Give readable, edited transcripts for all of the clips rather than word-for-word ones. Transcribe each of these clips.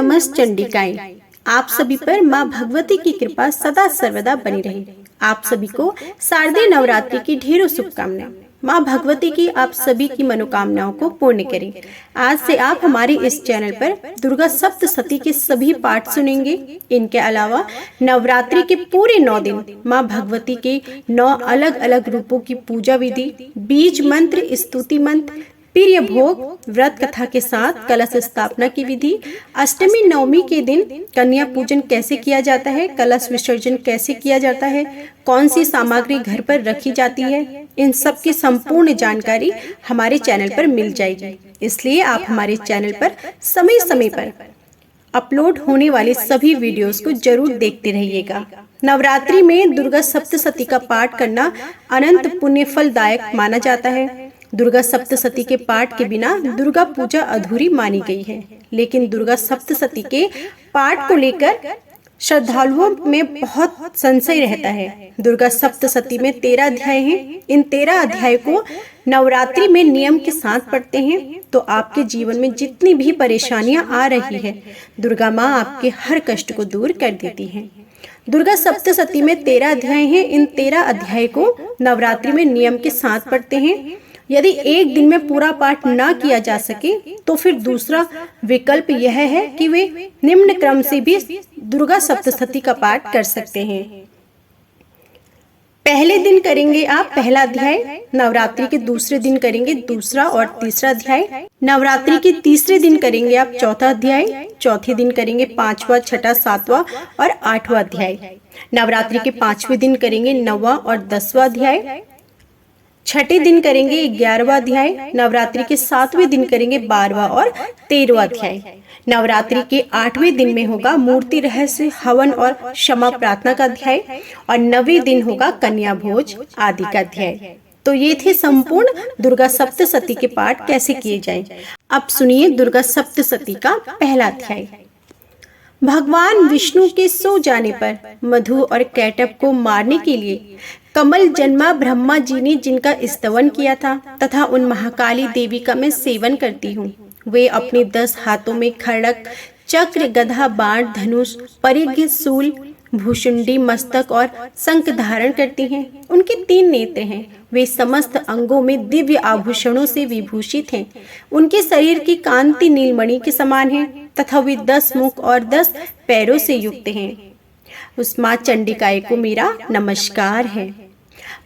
नमस्त चंडिकाएं। आप सभी पर माँ भगवती की कृपा सदा सर्वदा बनी रहे। आप सभी को शारदीय नवरात्रि की ढेरों शुभकामनाएं। माँ भगवती की आप सभी की मनोकामनाओं को पूर्ण करें। आज से आप हमारे इस चैनल पर दुर्गा सप्तशती के सभी पाठ सुनेंगे। इनके अलावा नवरात्रि के पूरे 9 दिन माँ भगवती के 9 अलग अलग रूपों की पूजा विधि, बीज मंत्र, स्तुति मंत्र, प्रिय भोग, व्रत कथा के साथ कलश स्थापना की विधि, अष्टमी नवमी के दिन कन्या पूजन कैसे किया जाता है, कलश विसर्जन कैसे किया जाता है, कौन सी सामग्री घर पर रखी जाती है, इन सब की संपूर्ण जानकारी हमारे चैनल पर मिल जाएगी। इसलिए आप हमारे चैनल पर समय समय पर अपलोड होने वाले सभी वीडियोस को जरूर देखते रहिएगा। नवरात्रि में दुर्गा सप्तशती का पाठ करना अनंत पुण्य फलदायक माना जाता है। दुर्गा सप्तशती के पाठ के बिना दुर्गा पूजा अधूरी मानी गई है। लेकिन दुर्गा सप्तशती के पाठ को लेकर श्रद्धालुओं में बहुत संशय रहता है। दुर्गा सप्तशती में 13 अध्याय हैं। इन 13 अध्याय को नवरात्रि में नियम के साथ पढ़ते हैं तो आपके जीवन में जितनी भी परेशानियां आ रही है, दुर्गा माँ आपके हर कष्ट को दूर कर देती हैं। दुर्गा सप्तशती में 13 अध्याय हैं। इन 13 अध्याय को नवरात्रि में नियम के साथ पढ़ते हैं। यदि एक दिन में पूरा पाठ ना किया जा सके तो फिर दूसरा विकल्प यह है कि वे निम्न क्रम से भी दुर्गा सप्तशती का पाठ कर सकते हैं। पहले दिन करेंगे आप पहला अध्याय, नवरात्रि के दूसरे दिन करेंगे दूसरा और तीसरा अध्याय, नवरात्रि के तीसरे दिन करेंगे आप चौथा अध्याय, चौथे दिन करेंगे 5वां, 6ठा, 7वां और 8वां अध्याय, नवरात्रि के 5वें दिन करेंगे 9वां और 10वां अध्याय, छठे दिन करेंगे 11वां अध्याय, नवरात्रि के 7वें दिन करेंगे 12वां और 13वां अध्याय, नवरात्रि के 8वें दिन में होगा मूर्ति रहस्य, हवन और क्षमा प्रार्थना का अध्याय और 9वें दिन होगा कन्या भोज आदि का अध्याय। तो ये थे संपूर्ण दुर्गा सप्तशती के पाठ कैसे किए जाएं। अब सुनिए दुर्गा सप्तशती का पहला अध्याय। भगवान विष्णु के सो जाने पर मधु और कैटभ को मारने के लिए कमल जन्मा ब्रह्मा जी ने जिनका स्तवन किया था तथा उन महाकाली देवी का मैं सेवन करती हूँ। वे अपने 10 हाथों में खड़ग, चक्र, गदा, बाण, धनुष, परिघ, शूल, भूषुंडी, मस्तक और शंख धारण करती हैं। उनके 3 नेत्र हैं। वे समस्त अंगों में दिव्य आभूषणों से विभूषित हैं। उनके शरीर की कांति नीलमणि के समान है तथा वे 10 मुख और 10 पैरों से युक्त हैं। उस माँ चंडिकाए को मेरा नमस्कार है।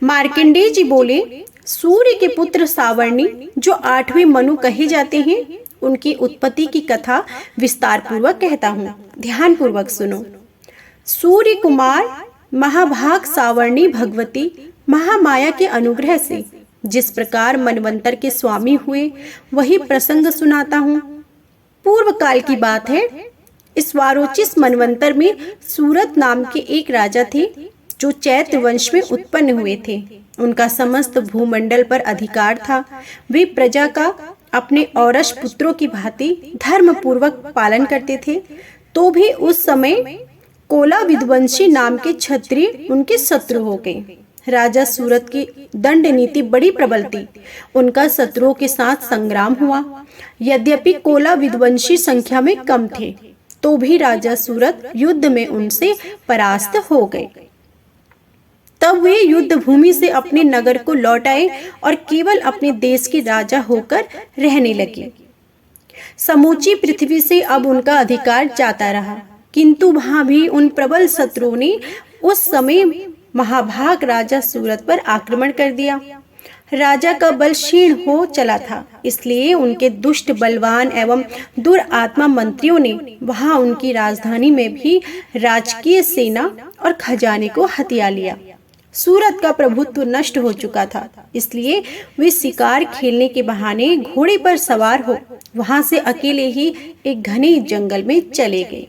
मार्कंडेय जी बोले, सूर्य के पुत्र सावर्णी जो 8वें मनु कहे जाते हैं, उनकी उत्पत्ति की कथा विस्तार पूर्वक कहता हूँ, ध्यान पूर्वक सुनो। सूर्य कुमार महाभाग सावर्णी भगवती महामाया के अनुग्रह से जिस प्रकार मनवंतर के स्वामी हुए वही प्रसंग सुनाता हूँ। पूर्व काल की बात है। इस वारोचिस मनवंतर में सूरत नाम के एक राजा थे जो चैत्र वंश में उत्पन्न हुए थे। उनका समस्त भूमंडल पर अधिकार था। वे प्रजा का अपने औरस पुत्रों की भांति धर्म पूर्वक पालन करते थे। तो भी उस समय कोला विध्वंसी नाम के क्षत्रिय उनके शत्रु हो गए। राजा सूरत की दंड नीति बड़ी प्रबल थी। उनका शत्रुओं के साथ संग्राम हुआ। यद्यपि कोला विध्वंसी संख्या में कम थे तो भी राजा सूरत युद्ध में उनसे परास्त हो गए। तब वे युद्ध भूमि से अपने नगर को लौट आए और केवल अपने देश के राजा होकर रहने लगे। समूची पृथ्वी से अब उनका अधिकार जाता रहा, किंतु वहां भी उन प्रबल शत्रुओं ने उस समय महाभाग राजा सूरत पर आक्रमण कर दिया। राजा का बल क्षीण हो चला था, इसलिए उनके दुष्ट, बलवान एवं दुरात्मा मंत्रियों ने वहां उनकी राजधानी में भी राजकीय सेना और खजाने को हथिया लिया। सूरत का प्रभुत्व नष्ट हो चुका था, इसलिए वे शिकार खेलने के बहाने घोड़े पर सवार हो वहां से अकेले ही एक घने जंगल में चले गए।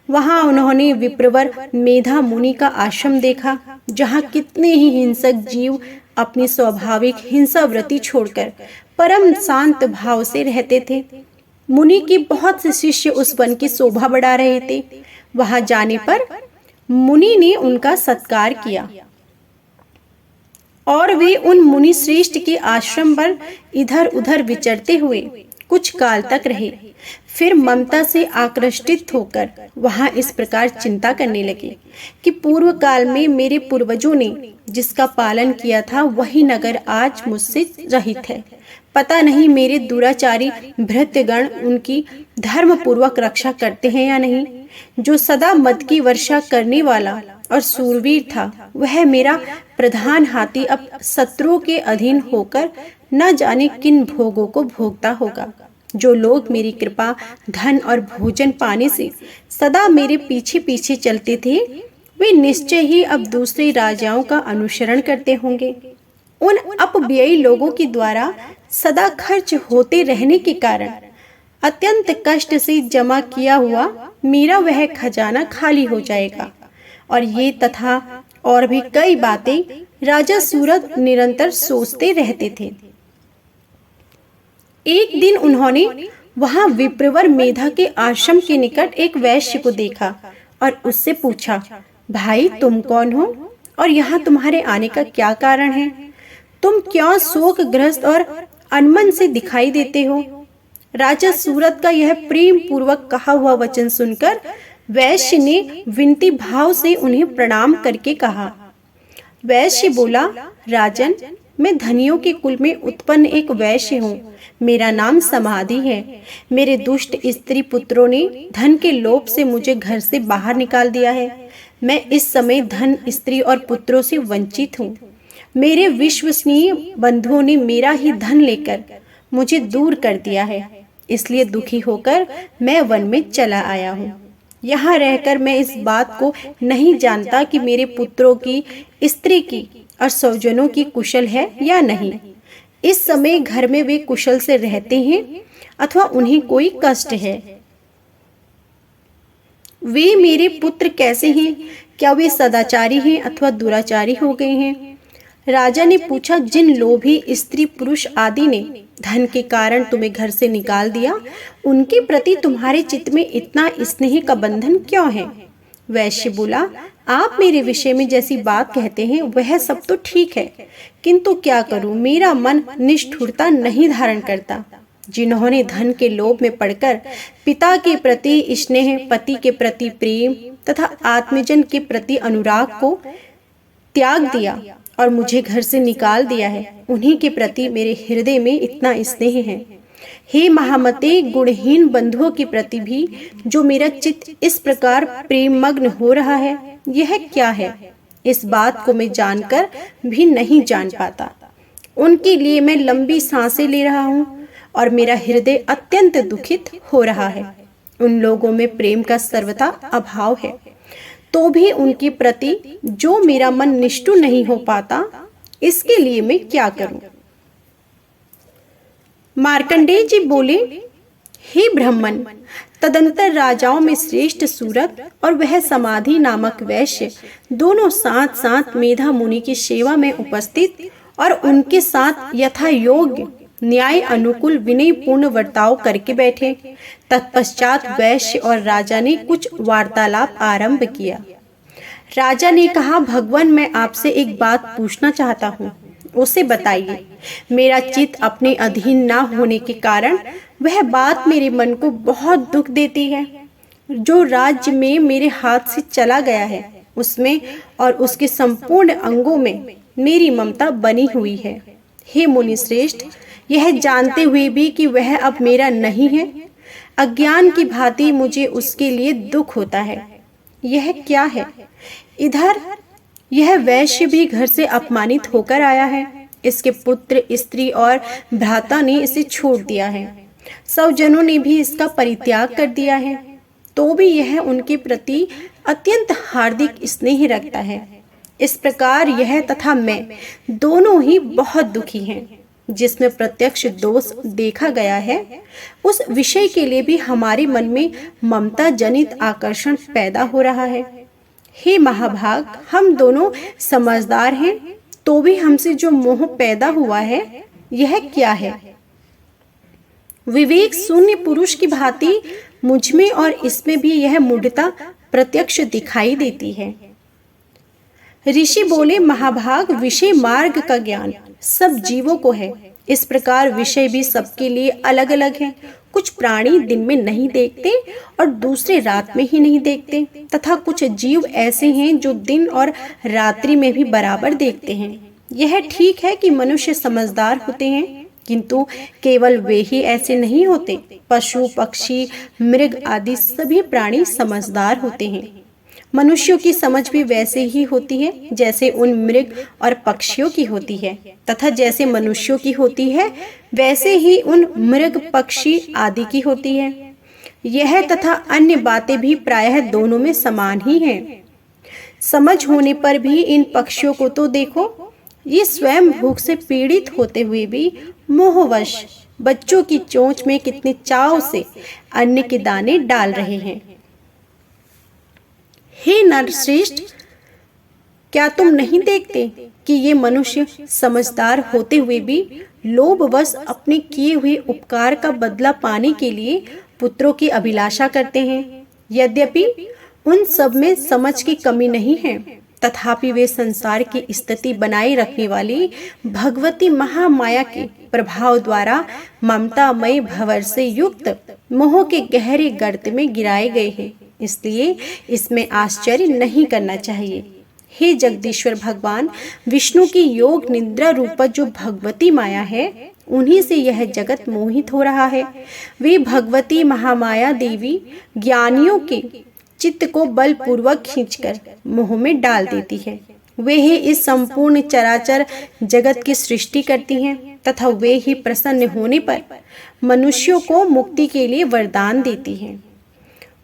वहां उन्होंने विप्रवर मेधा मुनि का आश्रम देखा, जहां कितने ही हिंसक जीव अपनी स्वाभाविक हिंसावृत्ति छोड़कर परम शांत भाव से रहते थे। मुनि के बहुत से शिष्य उस वन की शोभा बढ़ा रहे थे। वहां जाने पर मुनि ने उनका सत्कार किया और वे उन मुनि श्रेष्ठ के आश्रम पर इधर उधर विचरते हुए कुछ काल तक रहे, फिर ममता से आकृष्टित होकर वहां इस प्रकार चिंता करने लगे कि पूर्व काल में मेरे पूर्वजों ने जिसका पालन किया था वही नगर आज मुझसे रहित है। पता नहीं मेरे दुराचारी भृत्यगण उनकी धर्म पूर्वक रक्षा करते हैं या नहीं। जो सदा मद की वर्षा करने वाला और सूरवीर था, वह मेरा प्रधान हाथी अब शत्रुओं के अधीन होकर न जाने किन भोगों को भोगता होगा। जो लोग मेरी कृपा, धन और भोजन पाने से सदा मेरे पीछे पीछे चलते थे, वे निश्चय ही अब दूसरे राजाओं का अनुसरण करते होंगे। उन अपव्ययी लोगों के द्वारा सदा खर्च होते रहने के कारण अत्यंत कष्ट से जमा किया हुआ मेरा वह खजाना खाली हो जाएगा। और ये तथा और भी कई बातें राजा सूरत निरंतर सोचते रहते थे। एक दिन उन्होंने वहां विप्रवर मेधा के आश्रम के निकट एक वैश्य को देखा और उससे पूछा, भाई तुम कौन हो और यहाँ तुम्हारे आने का क्या कारण है? तुम क्यों शोकग्रस्त और अनमन से दिखाई देते हो? राजा सूरत का यह प्रेम पूर्वक कहा हुआ वचन सुनकर वैश्य ने विनती भाव से उन्हें प्रणाम करके कहा। वैश्य बोला, राजन, मैं धनियों के कुल में उत्पन्न एक वैश्य हूँ। मेरा नाम समाधि है। मेरे दुष्ट स्त्री पुत्रों ने धन के लोभ से मुझे घर से बाहर निकाल दिया है। मैं इस समय धन, स्त्री और पुत्रों से वंचित हूँ। मेरे विश्वसनीय बंधुओं ने मेरा ही धन लेकर मुझे दूर कर दिया है, इसलिए दुखी होकर मैं वन में चला आया हूँ। यहाँ रहकर मैं इस बात को नहीं जानता कि मेरे पुत्रों की, स्त्री की और स्वजनों की कुशल है या नहीं। इस समय घर में वे कुशल से रहते हैं अथवा उन्हें कोई कष्ट है। वे मेरे पुत्र कैसे हैं? क्या वे सदाचारी हैं अथवा दुराचारी हो गए हैं? राजा ने पूछा, जिन लोभी स्त्री पुरुष आदि ने धन के कारण तुम्हें घर से निकाल दिया, उनके प्रति तुम्हारे चित्त में इतना स्नेह का बंधन क्यों है? वैश्य बोला, आप मेरे विषय में जैसी बात कहते हैं वह सब तो ठीक है, किंतु क्या करूं, मेरा मन निष्ठुरता नहीं धारण करता। जिन्होंने धन के लोभ में पड़कर पिता के प्रति स्नेह, पति के प्रति प्रेम तथा आत्मजन के प्रति अनुराग को त्याग दिया और मुझे घर से निकाल दिया है, उन्हीं के प्रति मेरे हृदय में इतना स्नेह है। हे महामते, गुणहीन बंधुओं के प्रति भी जो मेरा चित्त इस प्रकार प्रेम मग्न हो रहा है, यह क्या है? इस बात को मैं जानकर भी नहीं जान पाता। उनके लिए मैं लंबी सांसें ले रहा हूँ और मेरा हृदय अत्यंत दुखित हो रहा है। उन लोगों में प्रेम का सर्वथा अभाव है, तो भी उनके प्रति जो मेरा मन निष्ठुर नहीं हो पाता, इसके लिए मैं क्या करूं? मार्कंडेय जी बोले, हे ब्राह्मण, तदंतर राजाओं में श्रेष्ठ सूरत और वह समाधि नामक वैश्य दोनों साथ साथ मेधा मुनि की सेवा में उपस्थित और उनके साथ यथा योग्य न्याय अनुकूल विनय पूर्ण वर्ताव करके बैठे। तत्पश्चात वैश्य और राजा ने कुछ वार्तालाप आरंभ किया। राजा ने कहा, भगवान, मैं आपसे एक बात पूछना चाहता हूँ, उसे बताइए। मेरा चित्त अपने अधीन ना होने के कारण वह बात मेरे मन को बहुत दुख देती है। जो राज्य में मेरे हाथ से चला गया है, उसमें और उसके संपूर्ण अंगों में मेरी ममता बनी हुई है। हे मुनि श्रेष्ठ, यह जानते हुए भी कि वह अब मेरा नहीं है, अज्ञान की भांति मुझे उसके लिए दुख होता है। यह क्या है? इधर यह वैश्य भी घर से अपमानित होकर आया है। इसके पुत्र, स्त्री और भ्राता ने इसे छोड़ दिया है। स्वजनों ने भी इसका परित्याग कर दिया है, तो भी यह उनके प्रति अत्यंत हार्दिक स्नेह रखता है। इस प्रकार यह तथा मैं दोनों ही बहुत दुखी हैं। जिसमें प्रत्यक्ष दोष देखा गया है, उस विषय के लिए भी हमारे मन में ममता जनित आकर्षण पैदा हो रहा है। हे महाभाग, हम दोनों समझदार हैं, तो भी हमसे जो मोह पैदा हुआ है, यह क्या है? विवेक शून्य पुरुष की भांति मुझमें और इसमें भी यह मूढ़ता प्रत्यक्ष दिखाई देती है। ऋषि बोले, महाभाग, विषय मार्ग का ज्ञान सब जीवों को है, इस प्रकार विषय भी सबके लिए अलग अलग हैं। कुछ प्राणी दिन में नहीं देखते और दूसरे रात में ही नहीं देखते, तथा कुछ जीव ऐसे हैं जो दिन और रात्रि में भी बराबर देखते हैं। यह ठीक है कि मनुष्य समझदार होते हैं, किंतु केवल वे ही ऐसे नहीं होते। पशु, पक्षी, मृग आदि सभी प्राणी समझदार होते हैं। मनुष्यों की समझ भी वैसे ही होती है जैसे उन मृग और पक्षियों की होती है, तथा जैसे मनुष्यों की होती है वैसे ही उन मृग, पक्षी आदि की होती है। यह तथा अन्य बातें भी प्रायः दोनों में समान ही हैं। समझ होने पर भी इन पक्षियों को तो देखो, ये स्वयं भूख से पीड़ित होते हुए भी मोहवश बच्चों की चोंच में कितने चाव से अन्न के दाने डाल रहे हैं। हे नरश्रेष्ठ, क्या तुम नहीं देखते कि ये मनुष्य समझदार होते हुए भी लोभवश अपने किए हुए उपकार का बदला पाने के लिए पुत्रों की अभिलाषा करते हैं? यद्यपि उन सब में समझ की कमी नहीं है, तथापि वे संसार की स्थिति बनाए रखने वाली भगवती महामाया के प्रभाव द्वारा ममतामय भंवर से युक्त मोह के गहरे गर्त में गिराए गए हैं। इसलिए इसमें आश्चर्य नहीं करना चाहिए। हे जगदीश्वर भगवान विष्णु की योग निद्रा रूप जो भगवती माया है, उन्हीं से यह जगत मोहित हो रहा है। वे भगवती महामाया देवी ज्ञानियों के चित्त को बलपूर्वक खींचकर मोह में डाल देती है। वे ही इस संपूर्ण चराचर जगत की सृष्टि करती हैं, तथा वे ही प्रसन्न होने पर मनुष्यों को मुक्ति के लिए वरदान देती हैं।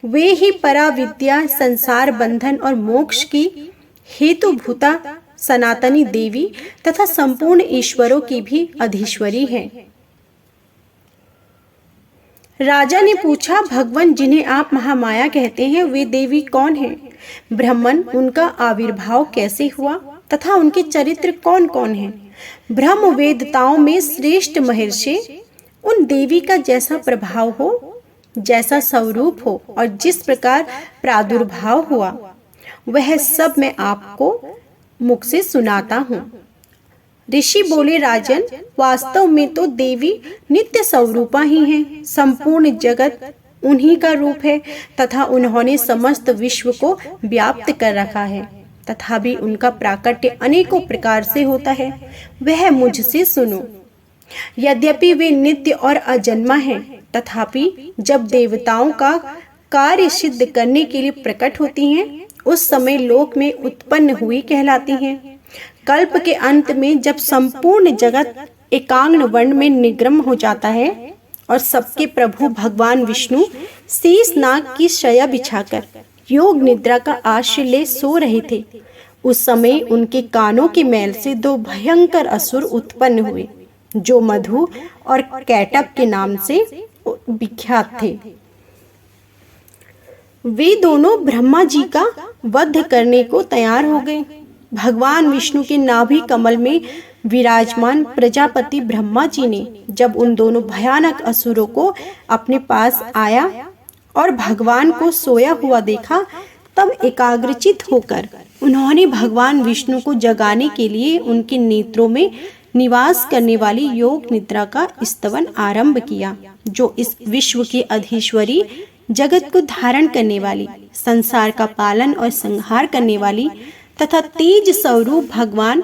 वे ही पराविद्या, संसार बंधन और मोक्ष की हेतुभूता सनातनी देवी तथा संपूर्ण ईश्वरों की भी अधीश्वरी हैं। राजा ने पूछा, भगवान जिन्हें आप महामाया कहते हैं वे देवी कौन हैं? ब्राह्मण, उनका आविर्भाव कैसे हुआ तथा उनके चरित्र कौन कौन हैं? ब्रह्म वेदताओं में श्रेष्ठ महर्षि उन देवी का जैसा प्रभाव हो, जैसा स्वरूप हो और जिस प्रकार प्रादुर्भाव हुआ, वह सब मैं आपको मुख से सुनाता हूँ। ऋषि बोले, राजन, वास्तव में तो देवी नित्य स्वरूपा ही हैं। संपूर्ण जगत उन्हीं का रूप है तथा उन्होंने समस्त विश्व को व्याप्त कर रखा है, तथा भी उनका प्राकट्य अनेकों प्रकार से होता है। वह मुझसे सुनो। यद्यपि वे नित्य और अजन्मा हैं, तथापि जब देवताओं का कार्य सिद्ध करने के लिए प्रकट होती हैं, उस समय लोक में उत्पन्न हुई कहलाती हैं। कल्प के अंत में जब संपूर्ण जगत एकाग्र वर्ण में निग्रम हो जाता है और सबके प्रभु भगवान विष्णु शीश नाग की शया बिछाकर योग निद्रा का आश्रय ले सो रहे थे, उस समय उनके कानों के मैल से दो भयंकर असुर उत्पन्न हुए, जो मधु और कैटप के नाम से विख्यात थे। वे दोनों ब्रह्मा जी का वध करने को तैयार हो गए। भगवान विष्णु के नाभि कमल में विराजमान प्रजापति ब्रह्मा जी ने जब उन दोनों भयानक असुरों को अपने पास आया और भगवान को सोया हुआ देखा, तब एकाग्रचित होकर उन्होंने भगवान विष्णु को जगाने के लिए उनके नेत्रों में निवास करने वाली योग निद्रा का स्तवन आरंभ किया, जो इस विश्व की अधीश्वरी, जगत को धारण करने वाली, संसार का पालन और संहार करने वाली तथा तेज स्वरूप भगवान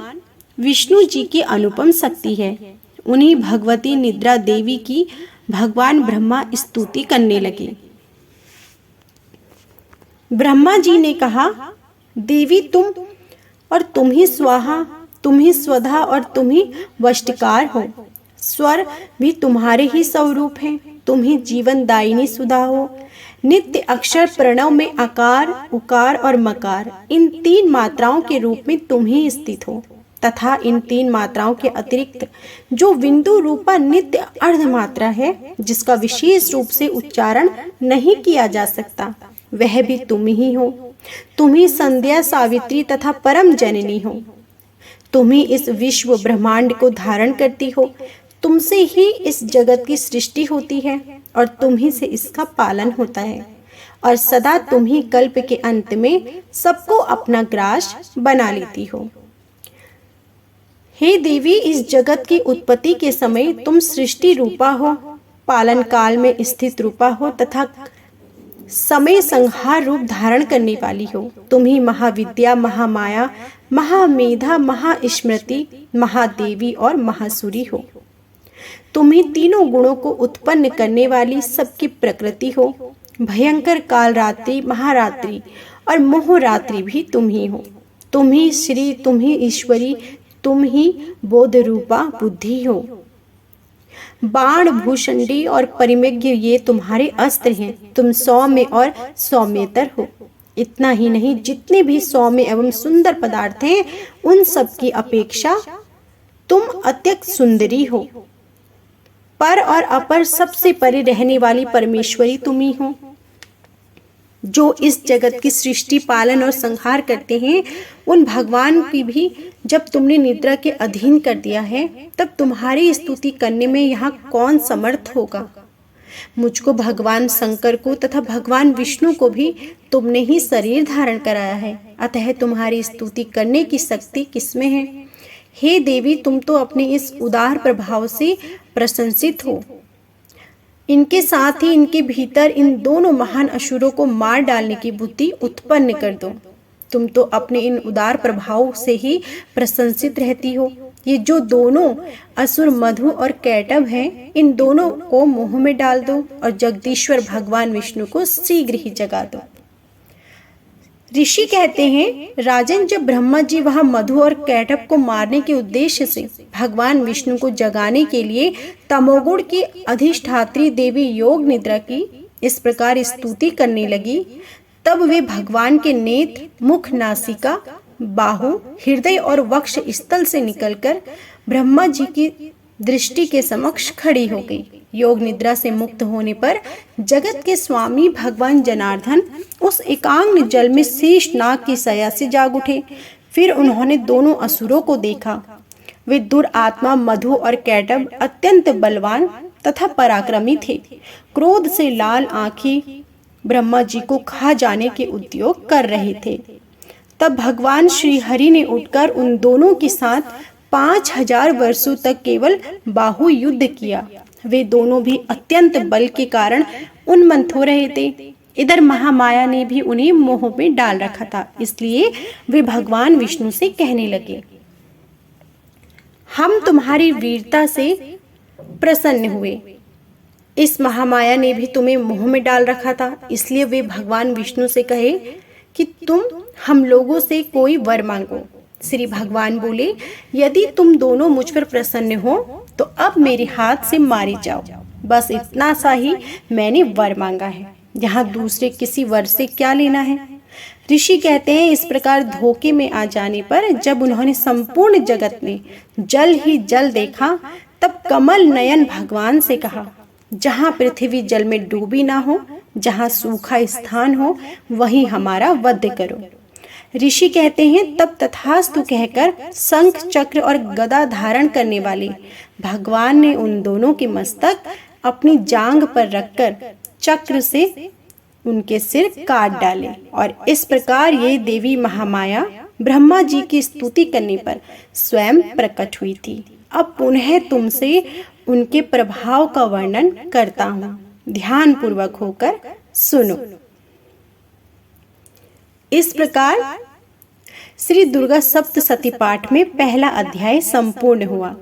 विष्णु जी की अनुपम शक्ति है। उन्हीं भगवती निद्रा देवी की भगवान ब्रह्मा स्तुति करने लगे। ब्रह्मा जी ने कहा, देवी तुम ही स्वाहा, तुम ही स्वधा और तुम ही वष्टकार हो। स्वर भी तुम्हारे ही स्वरूप हैं। तुम ही जीवन दायिनी सुधा हो। नित्य अक्षर प्रणव में आकार, उकार और मकार, इन तीन मात्राओं के रूप में तुम ही स्थित हो, तथा इन तीन मात्राओं के अतिरिक्त जो बिंदु रूपा नित्य अर्ध मात्रा है, जिसका विशेष रूप से उच्चारण नहीं किया जा सकता, वह भी तुम ही हो। तुम ही संध्या, सावित्री तथा परम जननी हो। तुम ही इस विश्व ब्रह्मांड को धारण करती हो। तुमसे ही इस जगत की सृष्टि होती है और तुम ही से इसका पालन होता है, और सदा तुम ही कल्प के अंत में सबको अपना ग्रास बना लेती हो। हे देवी, इस जगत की उत्पत्ति के समय तुम सृष्टि रूपा हो, पालन काल में स्थित रूपा हो तथा समय संहार रूप धारण करने वाली हो। तुम ही महाविद्या, महामाया, महामेधा, महास्मृति, महादेवी और महासुरी हो। तुम ही तीनों गुणों को उत्पन्न करने वाली सबकी प्रकृति हो। भयंकर काल रात्रि, महारात्रि और मोहरात्रि भी तुम ही हो। तुम ही श्री, तुम ही ईश्वरी, तुम ही बोध रूपा बुद्धि हो। बाण, भूषंडी और परिमेघ्य ये तुम्हारे अस्त्र हैं। तुम सौम्य और सौम्यतर हो। इतना ही नहीं, जितने भी सौम्य एवं सुंदर पदार्थ हैं उन सब की अपेक्षा तुम अत्यंत सुंदरी हो। पर और अपर सबसे परे रहने वाली परमेश्वरी तुम ही हो, जो इस जगत की सृष्टि, पालन और संहार करते हैं। उन भगवान की भी जब तुमने निद्रा के अधीन कर दिया है, तब तुम्हारी स्तुति करने में यहाँ कौन समर्थ होगा। मुझको, भगवान शंकर को तथा भगवान विष्णु को भी तुमने ही शरीर धारण कराया है, अतः तुम्हारी स्तुति करने की शक्ति किसमें है। हे देवी, तुम तो अपने इस उदार प्रभाव से प्रशंसित हो। इनके साथ ही इनके भीतर इन दोनों महान असुरों को मार डालने की बुद्धि उत्पन्न कर दो। तुम तो अपने इन उदार प्रभाव से ही प्रशंसित रहती हो। ये जो दोनों असुर मधु और कैटभ हैं, इन दोनों को मोह में डाल दो और जगदीश्वर भगवान विष्णु को शीघ्र ही जगा दो। ऋषि कहते हैं, राजन, जब ब्रह्मा जी वहां मधु और कैटभ को मारने के उद्देश्य से भगवान विष्णु को जगाने के लिए तमोगुण की अधिष्ठात्री देवी योग निद्रा की इस प्रकार स्तुति करने लगी, तब वे भगवान के नेत्र, मुख, नासिका, बाहु, हृदय और वक्ष स्थल से निकलकर ब्रह्मा जी की दृष्टि के समक्ष खड़ी हो गई। योग निद्रा से मुक्त होने पर जगत के स्वामी भगवान जनार्दन उस एकाग्र जल में शीश नाग की सया से जाग उठे। फिर उन्होंने दोनों असुरों को देखा। वे दुरात्मा मधु और कैटभ अत्यंत बलवान तथा पराक्रमी थे। क्रोध से लाल आंखें ब्रह्मा जी को खा जाने के उद्योग कर रहे थे। तब भगवान श्री हरि ने उठकर उन दोनों के साथ 5000 वर्षों तक केवल बाहु युद्ध किया। वे दोनों भी अत्यंत बल के कारण उन्मत्त हो रहे थे। इधर महामाया ने भी उन्हें मोह में डाल रखा था, इसलिए वे भगवान विष्णु से कहने लगे, हम तुम्हारी वीरता से प्रसन्न हुए। इस महामाया ने भी तुम्हें मोह में डाल रखा था, इसलिए वे भगवान विष्णु से कहे कि तुम हम लोगों से कोई वर मांगो। श्री भगवान बोले, यदि तुम दोनों मुझ पर प्रसन्न हो तो अब मेरे हाथ से मारे जाओ। बस इतना सा ही मैंने वर मांगा है, यहाँ दूसरे किसी वर से क्या लेना है। ऋषि कहते हैं, इस प्रकार धोखे में आ जाने पर जब उन्होंने संपूर्ण जगत में जल ही जल देखा, तब कमल नयन भगवान से कहा, जहाँ पृथ्वी जल में डूबी ना हो, जहाँ सूखा स्थान हो, वहीं हमारा वध करो। ऋषि कहते हैं, तब तथास्तु कहकर शंख, चक्र और गदा धारण करने वाले भगवान ने उन दोनों के मस्तक अपनी जांघ पर रखकर चक्र से उनके सिर काट डाले और इस प्रकार ये देवी महामाया ब्रह्मा जी की स्तुति करने पर स्वयं प्रकट हुई थी। अब पुनः तुमसे उनके प्रभाव का वर्णन करता हूँ, ध्यान पूर्वक होकर सुनो। इस प्रकार श्री दुर्गा सप्तशती पाठ में पहला अध्याय संपूर्ण हुआ।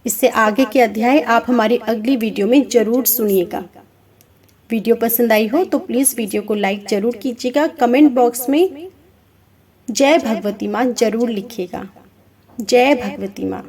इससे आगे के अध्याय आप हमारी अगली वीडियो में जरूर सुनिएगा। वीडियो पसंद आई हो तो प्लीज वीडियो को लाइक जरूर कीजिएगा। कमेंट बॉक्स में जय भगवती माँ जरूर लिखिएगा। जय भगवती माँ।